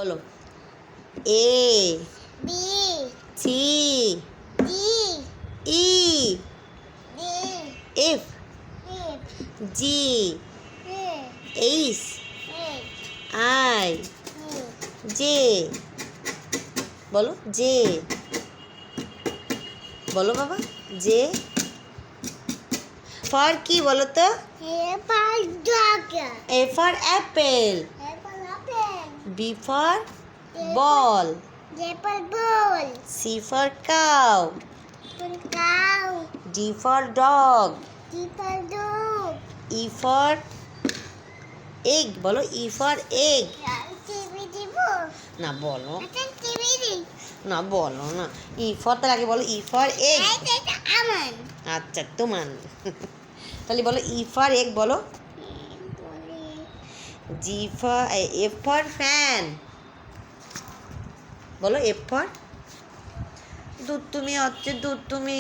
বলো A B C D E D F F G H H I H J বলো J বলো বাবা J for কি বলো তো A for dog A for apple A for apple B for ball A for ball C for cow for cow D for dog D for dog E for egg বলো E for egg TV দিব না বলো আচ্ছা TV দি না বলো না E for তার আগে বলো E for egg এটা আমার আচ্ছা তোমার তাহলে বলো E for egg বলো G for F for fan বলো F for দুধ তুমি হচ্ছে দুধ তুমি